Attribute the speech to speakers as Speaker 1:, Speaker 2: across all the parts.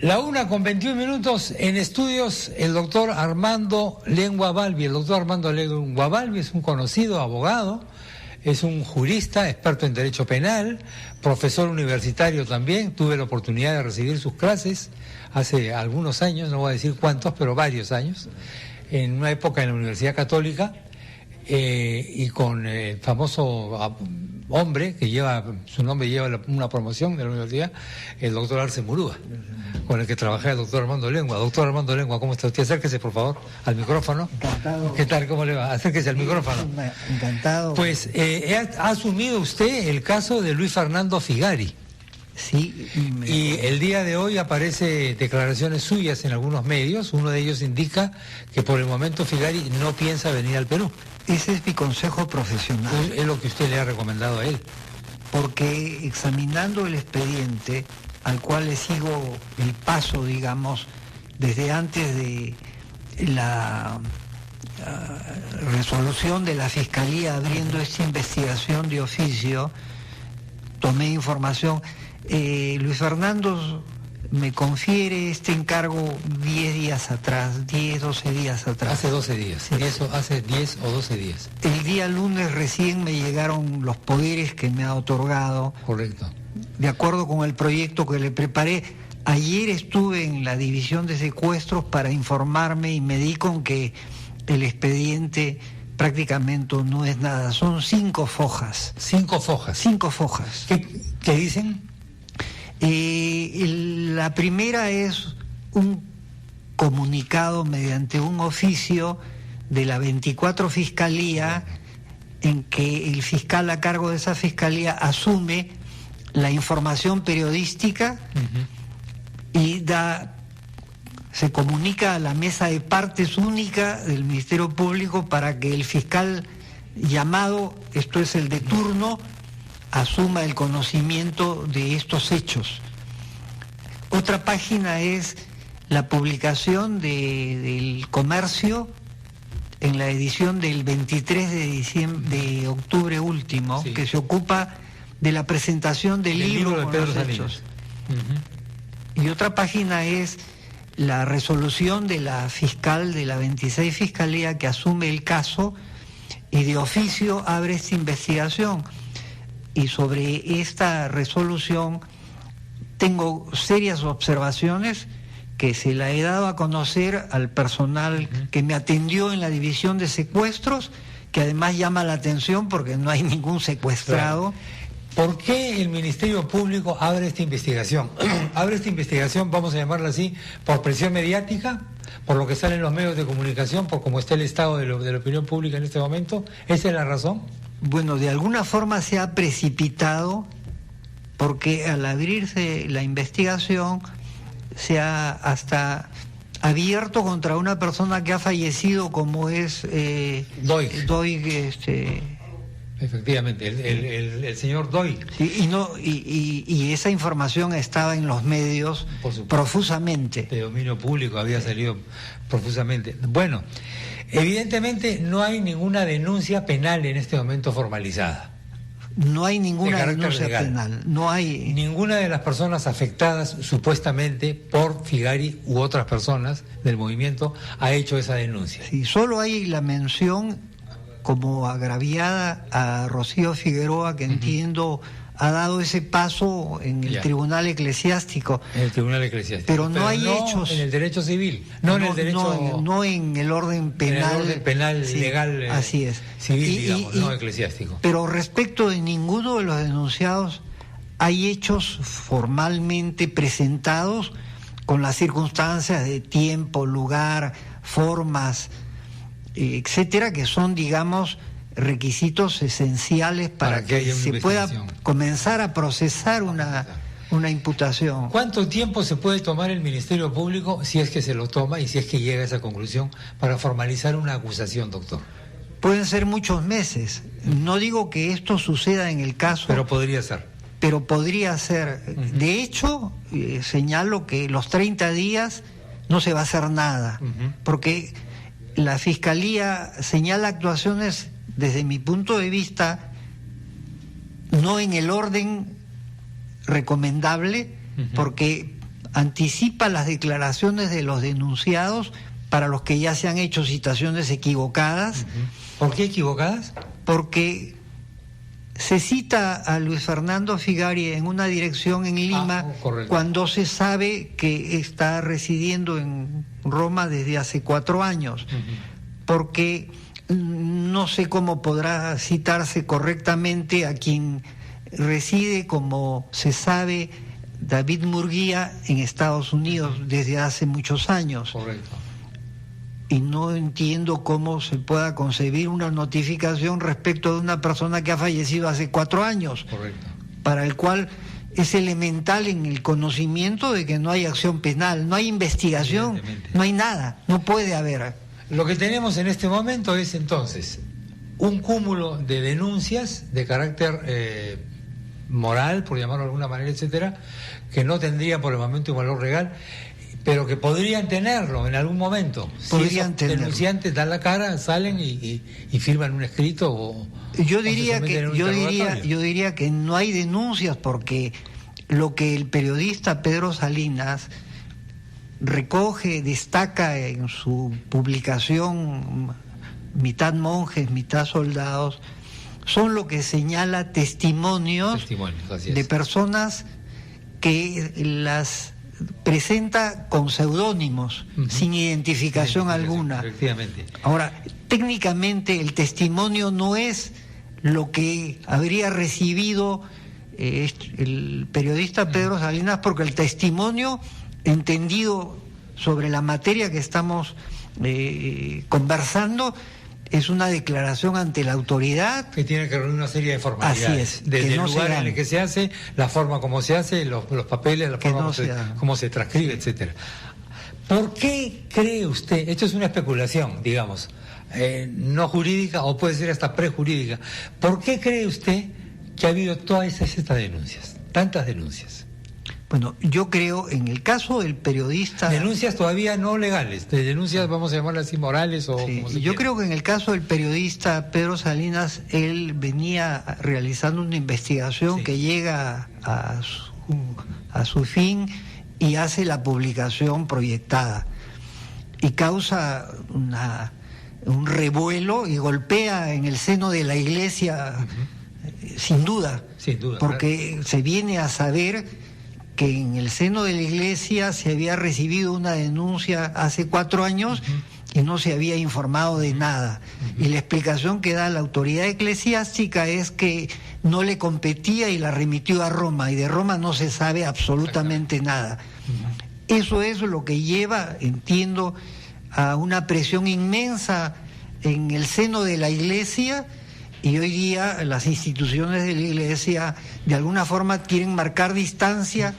Speaker 1: 1:21 en estudios el doctor Armando Lengua Balbi. El doctor Armando Lengua Balbi es un conocido abogado, es un jurista, experto en derecho penal, profesor universitario también. Tuve la oportunidad de recibir sus clases hace algunos años, no voy a decir cuántos, pero varios años, en una época en la Universidad Católica, y con el famoso hombre que su nombre lleva una promoción de la universidad, el doctor Arce Murúa, con el que trabajé el doctor Armando Lengua. Doctor Armando Lengua, ¿cómo está usted? Acérquese, por favor, al micrófono.
Speaker 2: Encantado.
Speaker 1: ¿Qué tal? ¿Cómo le va? Acérquese al micrófono.
Speaker 2: Encantado.
Speaker 1: Pues ha asumido usted el caso de Luis Fernando Figari.
Speaker 2: Sí.
Speaker 1: Y el día de hoy aparece declaraciones suyas en algunos medios. Uno de ellos indica que por el momento Figari no piensa venir al Perú.
Speaker 2: Ese es mi consejo profesional.
Speaker 1: Es lo que usted le ha recomendado a él.
Speaker 2: Porque examinando el expediente, al cual le sigo el paso, digamos, desde antes de la resolución de la Fiscalía abriendo esta investigación de oficio, tomé información. Luis Fernando me confiere este encargo 10 días atrás, 10, 12 días atrás.
Speaker 1: Hace 12 días, sí. Eso hace 10 o 12 días.
Speaker 2: El día lunes recién me llegaron los poderes que me ha otorgado.
Speaker 1: Correcto.
Speaker 2: De acuerdo con el proyecto que le preparé. Ayer estuve en la división de secuestros para informarme y me di con que el expediente prácticamente no es nada. Son 5 fojas.
Speaker 1: 5 fojas.
Speaker 2: 5 fojas.
Speaker 1: ¿Qué dicen?
Speaker 2: La primera es un comunicado mediante un oficio de la 24 Fiscalía en que el fiscal a cargo de esa fiscalía asume la información periodística y se comunica a la mesa de partes única del Ministerio Público para que el fiscal llamado, esto es el de turno, asuma el conocimiento de estos hechos. Otra página es la publicación del Comercio en la edición del 23 de octubre último, sí, que se ocupa de la presentación del libro
Speaker 1: de
Speaker 2: con
Speaker 1: Pedro
Speaker 2: los
Speaker 1: Salinas.
Speaker 2: hechos. Y otra página es la resolución de la fiscal de la 26 Fiscalía que asume el caso y de oficio abre esta investigación. Y sobre esta resolución tengo serias observaciones que se la he dado a conocer al personal que me atendió en la división de secuestros, que además llama la atención porque no hay ningún secuestrado.
Speaker 1: ¿Por qué el Ministerio Público abre esta investigación? Abre esta investigación, vamos a llamarla así, por presión mediática, por lo que sale en los medios de comunicación, por cómo está el estado de la opinión pública en este momento. ¿Esa es la razón?
Speaker 2: Bueno, de alguna forma se ha precipitado porque al abrirse la investigación se ha hasta abierto contra una persona que ha fallecido como es Doig.
Speaker 1: Efectivamente, el señor Doig.
Speaker 2: Sí, y esa información estaba en los medios profusamente.
Speaker 1: De dominio público había salido profusamente. Bueno, evidentemente no hay ninguna denuncia penal en este momento formalizada.
Speaker 2: No hay ninguna denuncia
Speaker 1: legal.
Speaker 2: Penal. No hay.
Speaker 1: Ninguna de las personas afectadas supuestamente por Figari u otras personas del movimiento ha hecho esa denuncia.
Speaker 2: Sí, solo hay la mención como agraviada a Rocío Figueroa, que entiendo ha dado ese paso en el Tribunal Eclesiástico.
Speaker 1: En el Tribunal Eclesiástico.
Speaker 2: Pero no hay hechos.
Speaker 1: En el derecho civil, no en el derecho.
Speaker 2: No en el orden penal.
Speaker 1: En el orden penal, sí, legal.
Speaker 2: Así es.
Speaker 1: Civil, digamos, no eclesiástico.
Speaker 2: Pero respecto de ninguno de los denunciados, hay hechos formalmente presentados con las circunstancias de tiempo, lugar, formas, etcétera, que son, digamos, requisitos esenciales para que se pueda comenzar a procesar una imputación.
Speaker 1: ¿Cuánto tiempo se puede tomar el Ministerio Público, si es que se lo toma y si es que llega a esa conclusión, para formalizar una acusación, doctor?
Speaker 2: Pueden ser muchos meses. No digo que esto suceda en el caso.
Speaker 1: Pero podría ser.
Speaker 2: Pero podría ser. De hecho, señalo que los 30 días no se va a hacer nada, porque la Fiscalía señala actuaciones, desde mi punto de vista, no en el orden recomendable, porque anticipa las declaraciones de los denunciados para los que ya se han hecho citaciones equivocadas.
Speaker 1: ¿Por qué equivocadas?
Speaker 2: Porque se cita a Luis Fernando Figari en una dirección en Lima cuando se sabe que está residiendo en Roma desde hace 4 años. Porque no sé cómo podrá citarse correctamente a quien reside, como se sabe, David Murguía en Estados Unidos desde hace muchos años.
Speaker 1: Correcto.
Speaker 2: Y no entiendo cómo se pueda concebir una notificación respecto de una persona que ha fallecido hace 4 años.
Speaker 1: Correcto.
Speaker 2: Para el cual es elemental en el conocimiento de que no hay acción penal, no hay investigación, no hay nada, no puede haber.
Speaker 1: Lo que tenemos en este momento es entonces un cúmulo de denuncias de carácter moral, por llamarlo de alguna manera, etcétera, que no tendrían por el momento un valor legal, pero que podrían tenerlo en algún momento.
Speaker 2: Podrían
Speaker 1: si esos denunciantes dan la cara, salen y firman un escrito o
Speaker 2: yo diría que no hay denuncias, porque lo que el periodista Pedro Salinas recoge, destaca en su publicación Mitad monjes, mitad soldados, son lo que señala testimonios de personas que las presenta con seudónimos, sin identificación alguna.
Speaker 1: Efectivamente.
Speaker 2: Ahora, técnicamente el testimonio no es lo que habría recibido el periodista Pedro Salinas, porque el testimonio, entendido sobre la materia que estamos conversando, es una declaración ante la autoridad
Speaker 1: que tiene que reunir una serie de formalidades.
Speaker 2: Así es,
Speaker 1: desde el lugar en el que se hace, la forma como se hace, los papeles, la forma como se transcribe, etcétera. ¿Por qué cree usted? Esto es una especulación, digamos, no jurídica, o puede ser hasta prejurídica. ¿Por qué cree usted que ha habido todas estas denuncias, tantas denuncias?
Speaker 2: Bueno, yo creo, en el caso del periodista...
Speaker 1: Denuncias todavía no legales, denuncias, vamos a llamarlas así, morales o...
Speaker 2: Sí,
Speaker 1: como se
Speaker 2: yo
Speaker 1: quiera.
Speaker 2: creo que en el caso del periodista Pedro Salinas, él venía realizando una investigación que llega a su fin y hace la publicación proyectada. Y causa un revuelo y golpea en el seno de la Iglesia, sin duda, porque claro, se viene a saber que en el seno de la Iglesia se había recibido una denuncia hace 4 años y no se había informado de nada. Y la explicación que da la autoridad eclesiástica es que no le competía y la remitió a Roma, y de Roma no se sabe absolutamente nada. Eso es lo que lleva, entiendo, a una presión inmensa en el seno de la Iglesia, y hoy día las instituciones de la Iglesia de alguna forma quieren marcar distancia.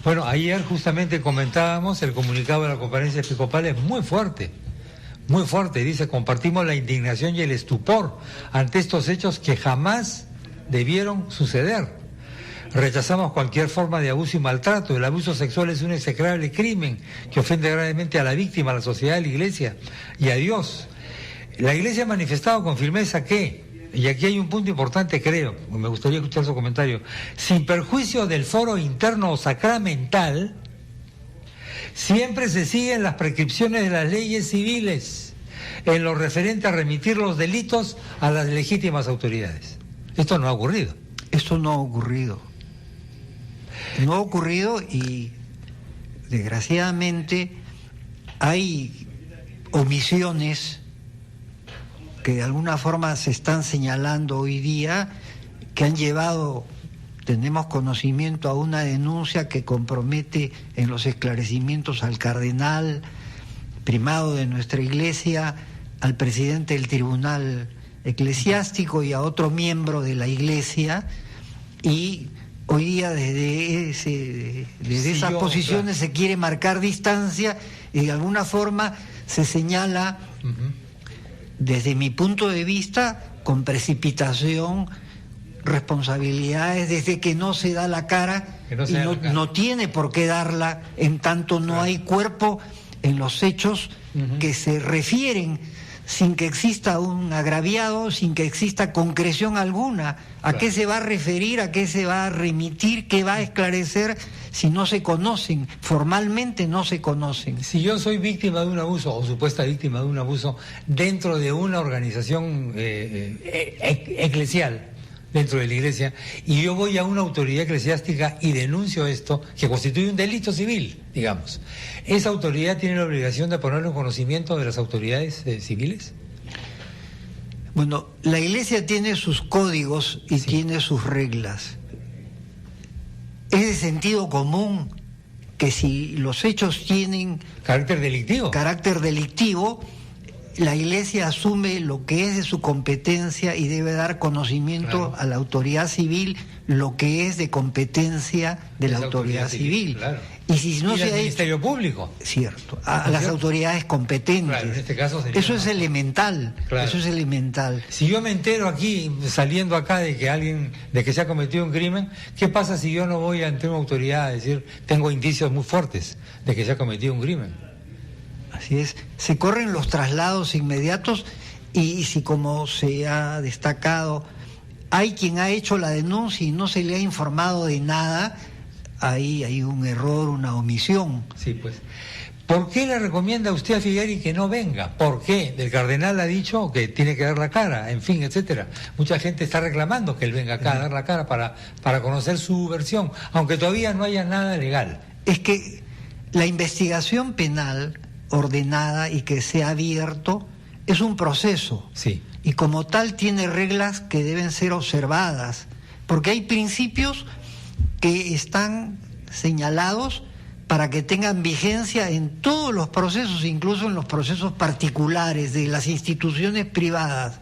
Speaker 1: Bueno, ayer justamente comentábamos, el comunicado de la Conferencia Episcopal es muy fuerte, dice: compartimos la indignación y el estupor ante estos hechos que jamás debieron suceder. Rechazamos cualquier forma de abuso y maltrato. El abuso sexual es un execrable crimen que ofende gravemente a la víctima, a la sociedad, a la Iglesia y a Dios. La Iglesia ha manifestado con firmeza que, y aquí hay un punto importante, creo, me gustaría escuchar su comentario, sin perjuicio del foro interno o sacramental, siempre se siguen las prescripciones de las leyes civiles en lo referente a remitir los delitos a las legítimas autoridades. Esto no ha ocurrido.
Speaker 2: Esto no ha ocurrido. No ha ocurrido, y desgraciadamente hay omisiones que de alguna forma se están señalando hoy día, que han llevado, tenemos conocimiento, a una denuncia que compromete en los esclarecimientos al cardenal primado de nuestra Iglesia, al presidente del Tribunal Eclesiástico y a otro miembro de la Iglesia, y hoy día desde esas posiciones se quiere marcar distancia y de alguna forma se señala, desde mi punto de vista, con precipitación, responsabilidades desde que no se da la cara, no tiene por qué darla en tanto no hay cuerpo en los hechos que se refieren sin que exista un agraviado, sin que exista concreción alguna. ¿A qué se va a referir? ¿A qué se va a remitir? ¿Qué va a esclarecer si no se conocen? Formalmente no se conocen.
Speaker 1: Si yo soy víctima de un abuso o supuesta víctima de un abuso dentro de una organización eclesial, dentro de la iglesia, y yo voy a una autoridad eclesiástica y denuncio esto, que constituye un delito civil, digamos, ¿esa autoridad tiene la obligación de ponerlo en conocimiento de las autoridades civiles?
Speaker 2: Bueno, la iglesia tiene sus códigos y tiene sus reglas. Es de sentido común que si los hechos tienen
Speaker 1: carácter delictivo,
Speaker 2: la iglesia asume lo que es de su competencia y debe dar conocimiento a la autoridad civil lo que es de competencia de la autoridad civil.
Speaker 1: Claro.
Speaker 2: Y si no
Speaker 1: y
Speaker 2: se
Speaker 1: el
Speaker 2: ha
Speaker 1: Ministerio Público.
Speaker 2: Cierto, a las autoridades competentes.
Speaker 1: Claro, en este caso sería
Speaker 2: eso es elemental.
Speaker 1: Claro.
Speaker 2: Eso es elemental.
Speaker 1: Si yo me entero aquí, saliendo acá de que se ha cometido un crimen, ¿qué pasa si yo no voy ante una autoridad a decir, tengo indicios muy fuertes de que se ha cometido un crimen?
Speaker 2: Así es, se corren los traslados inmediatos y si, como se ha destacado, hay quien ha hecho la denuncia y no se le ha informado de nada, ahí hay un error, una omisión.
Speaker 1: Sí, pues. ¿Por qué le recomienda usted a Figuerí que no venga? ¿Por qué? El cardenal ha dicho que tiene que dar la cara, en fin, etcétera. Mucha gente está reclamando que él venga acá a dar la cara para conocer su versión, aunque todavía no haya nada legal.
Speaker 2: Es que la investigación penal ordenada y que sea abierto es un proceso,
Speaker 1: sí,
Speaker 2: y como tal tiene reglas que deben ser observadas, porque hay principios que están señalados para que tengan vigencia en todos los procesos, incluso en los procesos particulares de las instituciones privadas.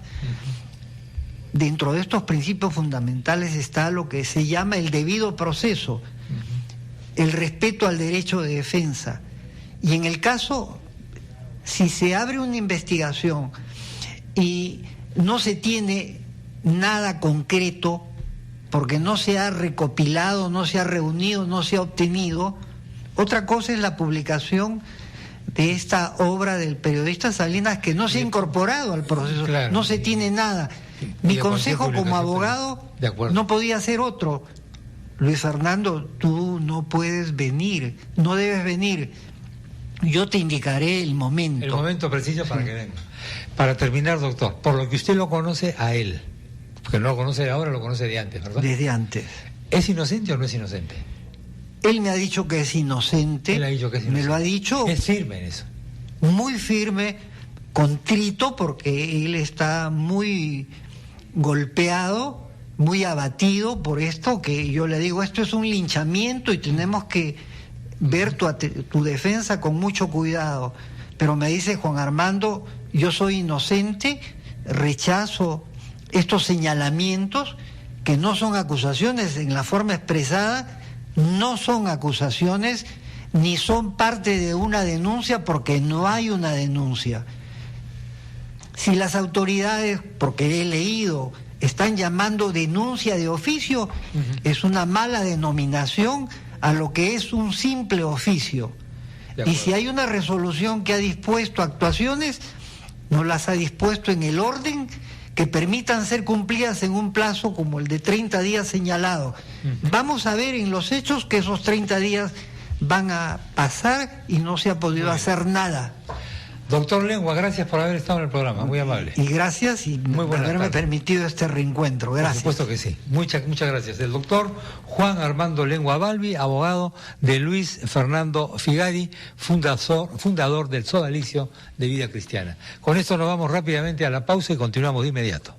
Speaker 2: Dentro de estos principios fundamentales está lo que se llama el debido proceso, el respeto al derecho de defensa. Y en el caso, si se abre una investigación y no se tiene nada concreto, porque no se ha recopilado, no se ha reunido, no se ha obtenido, otra cosa es la publicación de esta obra del periodista Salinas, que no se ha incorporado al proceso, claro, no se tiene nada. Mi consejo como abogado no podía ser otro. Luis Fernando, tú no puedes venir, no debes venir. Yo te indicaré el momento.
Speaker 1: El momento preciso para que venga. Para terminar, doctor, por lo que usted lo conoce a él, porque no lo conoce de ahora, lo conoce de antes, ¿verdad?
Speaker 2: Desde antes.
Speaker 1: ¿Es inocente o no es inocente?
Speaker 2: Él me ha dicho que es inocente.
Speaker 1: Él ha dicho que es inocente.
Speaker 2: Me lo ha dicho.
Speaker 1: Es firme en eso.
Speaker 2: Muy firme, contrito, porque él está muy golpeado, muy abatido por esto, que yo le digo, esto es un linchamiento y tenemos que ver tu defensa con mucho cuidado. Pero me dice Juan Armando, yo soy inocente, rechazo estos señalamientos que no son acusaciones en la forma expresada, no son acusaciones ni son parte de una denuncia, porque no hay una denuncia. Si las autoridades, porque he leído, están llamando denuncia de oficio, es una mala denominación a lo que es un simple oficio. Y si hay una resolución que ha dispuesto actuaciones, no las ha dispuesto en el orden que permitan ser cumplidas en un plazo como el de 30 días señalado. Vamos a ver en los hechos que esos 30 días van a pasar y no se ha podido hacer nada.
Speaker 1: Doctor Lengua, gracias por haber estado en el programa, muy amable.
Speaker 2: Y gracias y por haberme permitido este reencuentro. Gracias.
Speaker 1: Por supuesto que sí. Muchas gracias. El doctor Juan Armando Lengua Balbi, abogado de Luis Fernando Figari, fundador del Sodalicio de Vida Cristiana. Con esto nos vamos rápidamente a la pausa y continuamos de inmediato.